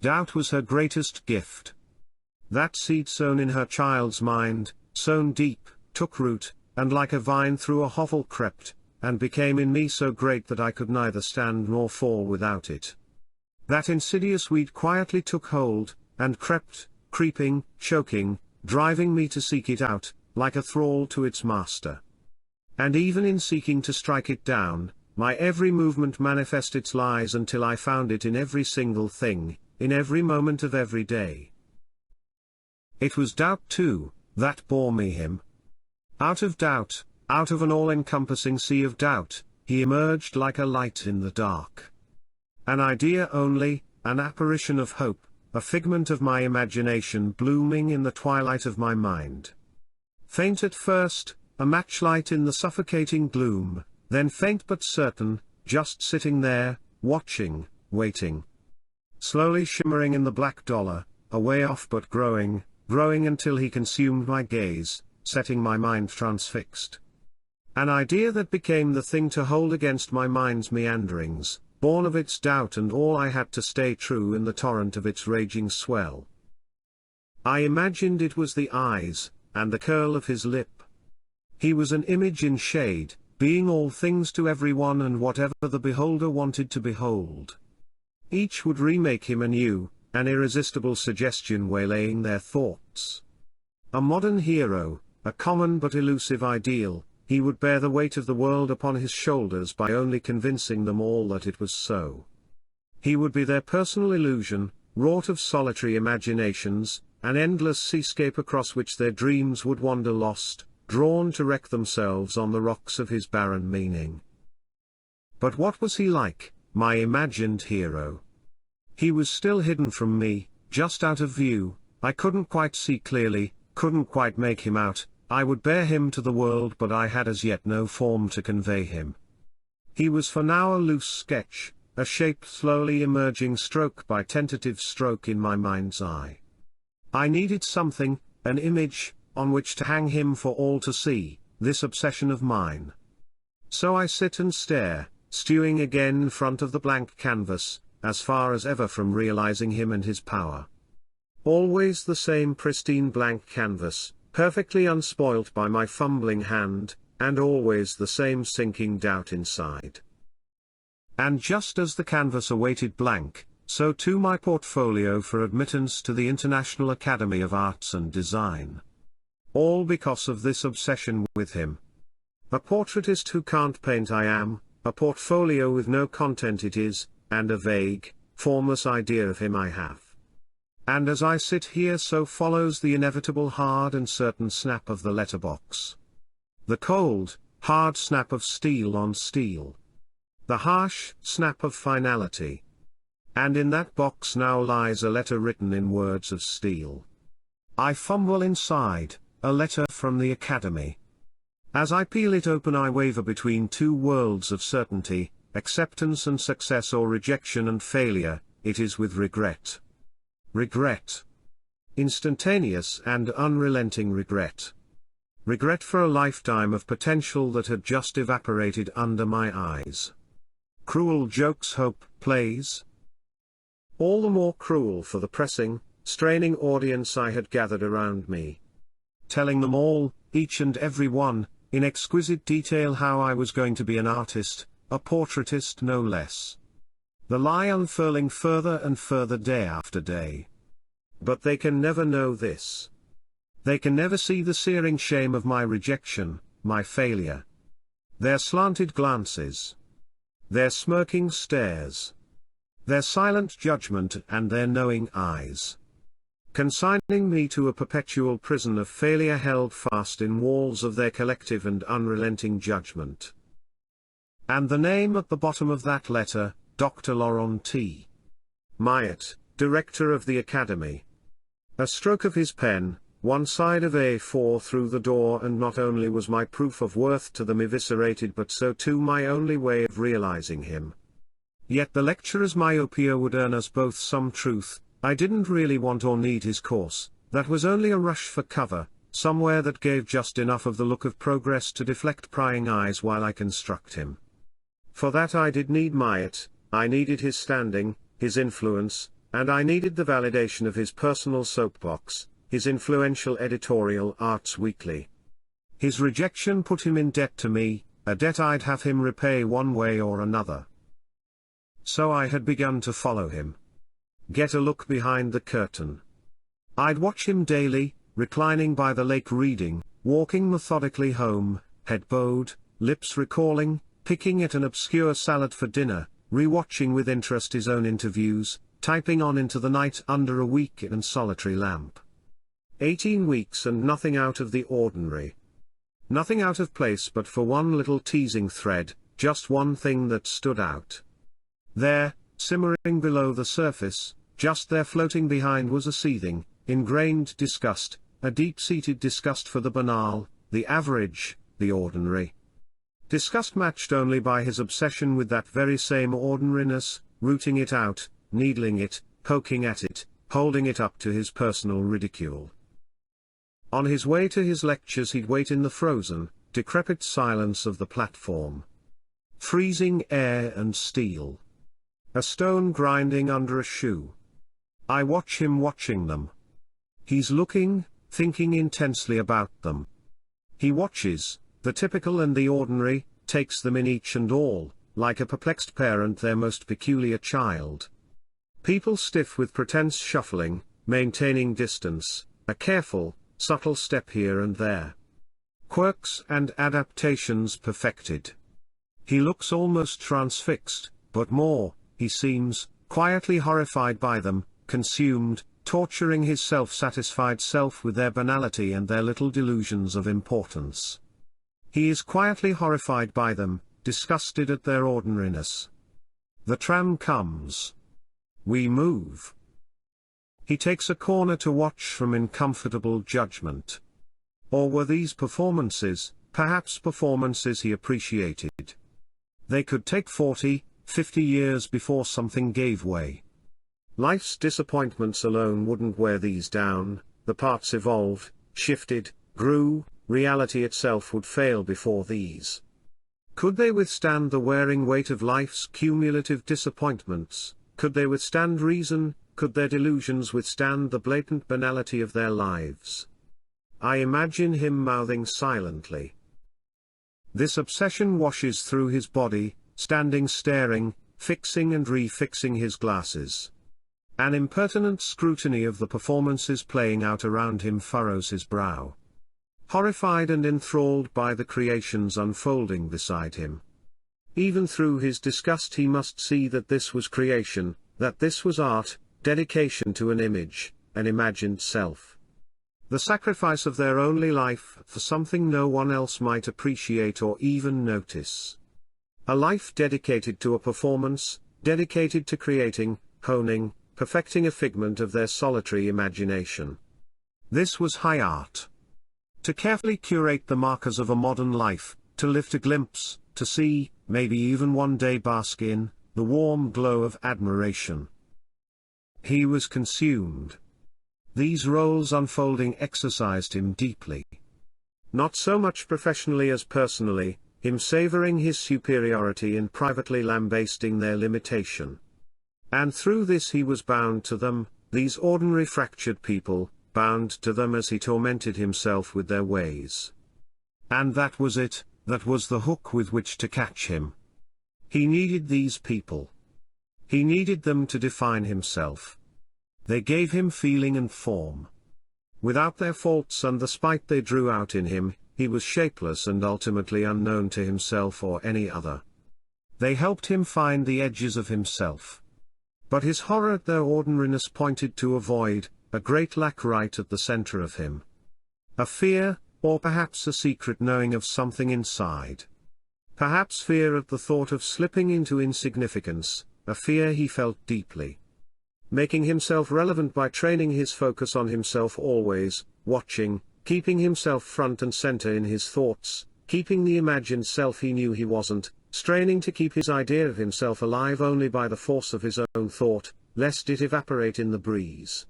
Doubt was her greatest gift. That seed sown in her child's mind, sown deep, took root, and like a vine through a hovel crept, and became in me so great that I could neither stand nor fall without it. That insidious weed quietly took hold, and crept, creeping, choking, driving me to seek it out, like a thrall to its master. And even in seeking to strike it down, my every movement manifest its lies until I found it in every single thing, in every moment of every day. It was doubt too, that bore me him. Out of doubt, out of an all-encompassing sea of doubt, he emerged like a light in the dark. An idea only, an apparition of hope, a figment of my imagination blooming in the twilight of my mind. Faint at first, a matchlight in the suffocating gloom, then faint but certain, just sitting there, watching, waiting. Slowly shimmering in the black dollar, a way off but growing, growing until he consumed my gaze, setting my mind transfixed. An idea that became the thing to hold against my mind's meanderings, born of its doubt and all I had to stay true in the torrent of its raging swell. I imagined it was the eyes, and the curl of his lip. He was an image in shade, being all things to everyone and whatever the beholder wanted to behold. Each would remake him anew, an irresistible suggestion waylaying their thoughts. A modern hero, a common but elusive ideal, he would bear the weight of the world upon his shoulders by only convincing them all that it was so. He would be their personal illusion, wrought of solitary imaginations, an endless seascape across which their dreams would wander lost, drawn to wreck themselves on the rocks of his barren meaning. But what was he like, my imagined hero? He was still hidden from me, just out of view, I couldn't quite see clearly, couldn't quite make him out. I would bear him to the world but I had as yet no form to convey him. He was for now a loose sketch, a shape slowly emerging stroke by tentative stroke in my mind's eye. I needed something, an image, on which to hang him for all to see, this obsession of mine. So I sit and stare, stewing again in front of the blank canvas, as far as ever from realizing him and his power. Always the same pristine blank canvas, perfectly unspoilt by my fumbling hand, and always the same sinking doubt inside. And just as the canvas awaited blank, so too my portfolio for admittance to the International Academy of Arts and Design. All because of this obsession with him. A portraitist who can't paint I am, a portfolio with no content it is, and a vague, formless idea of him I have. And as I sit here so follows the inevitable hard and certain snap of the letterbox. The cold, hard snap of steel on steel. The harsh snap of finality. And in that box now lies a letter written in words of steel. I fumble inside, a letter from the Academy. As I peel it open I waver between two worlds of certainty, acceptance and success or rejection and failure, it is with regret. Regret. Instantaneous and unrelenting regret. Regret for a lifetime of potential that had just evaporated under my eyes. Cruel jokes hope plays. All the more cruel for the pressing, straining audience I had gathered around me. Telling them all, each and every one, in exquisite detail how I was going to be an artist, a portraitist no less. The lie unfurling further and further day after day. But they can never know this. They can never see the searing shame of my rejection, my failure. Their slanted glances. Their smirking stares. Their silent judgment and their knowing eyes. Consigning me to a perpetual prison of failure held fast in walls of their collective and unrelenting judgment. And the name at the bottom of that letter, Dr. Laurent T. Myatt, Director of the Academy. A stroke of his pen, one side of A4 through the door, and not only was my proof of worth to them eviscerated but so too my only way of realizing him. Yet the lecturer's myopia would earn us both some truth. I didn't really want or need his course, that was only a rush for cover, somewhere that gave just enough of the look of progress to deflect prying eyes while I construct him. For that I did need Myatt, I needed his standing, his influence, And I needed the validation of his personal soapbox, his influential editorial Arts Weekly. His rejection put him in debt to me, a debt I'd have him repay one way or another. So I had begun to follow him. Get a look behind the curtain. I'd watch him daily, reclining by the lake reading, walking methodically home, head bowed, lips recalling, picking at an obscure salad for dinner, re-watching with interest his own interviews, typing on into the night under a weak and solitary lamp. 18 weeks and nothing out of the ordinary. Nothing out of place but for one little teasing thread, just one thing that stood out. There, simmering below the surface, just there floating behind was a seething, ingrained disgust, a deep-seated disgust for the banal, the average, the ordinary. Disgust matched only by his obsession with that very same ordinariness, rooting it out, needling it, poking at it, holding it up to his personal ridicule. On his way to his lectures he'd wait in the frozen, decrepit silence of the platform. Freezing air and steel. A stone grinding under a shoe. I watch him watching them. He's looking, thinking intensely about them. He watches, the typical and the ordinary, takes them in each and all, like a perplexed parent their most peculiar child. People stiff with pretense shuffling, maintaining distance, a careful, subtle step here and there. Quirks and adaptations perfected. He looks almost transfixed, but more, he seems, quietly horrified by them, consumed, torturing his self-satisfied self with their banality and their little delusions of importance. He is quietly horrified by them, disgusted at their ordinariness. The tram comes. We move. He takes a corner to watch from uncomfortable judgment. Or were these performances, perhaps performances he appreciated? They could take 40, 50 years before something gave way. Life's disappointments alone wouldn't wear these down, the parts evolved, shifted, grew, reality itself would fail before these. Could they withstand the wearing weight of life's cumulative disappointments? Could they withstand reason? Could their delusions withstand the blatant banality of their lives? I imagine him mouthing silently. This obsession washes through his body, standing staring, fixing and refixing his glasses. An impertinent scrutiny of the performances playing out around him furrows his brow. Horrified and enthralled by the creations unfolding beside him. Even through his disgust he must see that this was creation, that this was art, dedication to an image, an imagined self. The sacrifice of their only life for something no one else might appreciate or even notice. A life dedicated to a performance, dedicated to creating, honing, perfecting a figment of their solitary imagination. This was high art. To carefully curate the markers of a modern life, to lift a glimpse, to see, maybe even one day bask in, the warm glow of admiration. He was consumed. These roles unfolding exercised him deeply. Not so much professionally as personally, him savoring his superiority and privately lambasting their limitation. And through this he was bound to them, these ordinary fractured people, bound to them as he tormented himself with their ways. And that was it, that was the hook with which to catch him. He needed these people. He needed them to define himself. They gave him feeling and form. Without their faults and the spite they drew out in him, he was shapeless and ultimately unknown to himself or any other. They helped him find the edges of himself. But his horror at their ordinariness pointed to a void, a great lack right at the center of him. A fear, or perhaps a secret knowing of something inside. Perhaps fear at the thought of slipping into insignificance, a fear he felt deeply. Making himself relevant by training his focus on himself always, watching, keeping himself front and center in his thoughts, keeping the imagined self he knew he wasn't, straining to keep his idea of himself alive only by the force of his own thought, lest it evaporate in the breeze.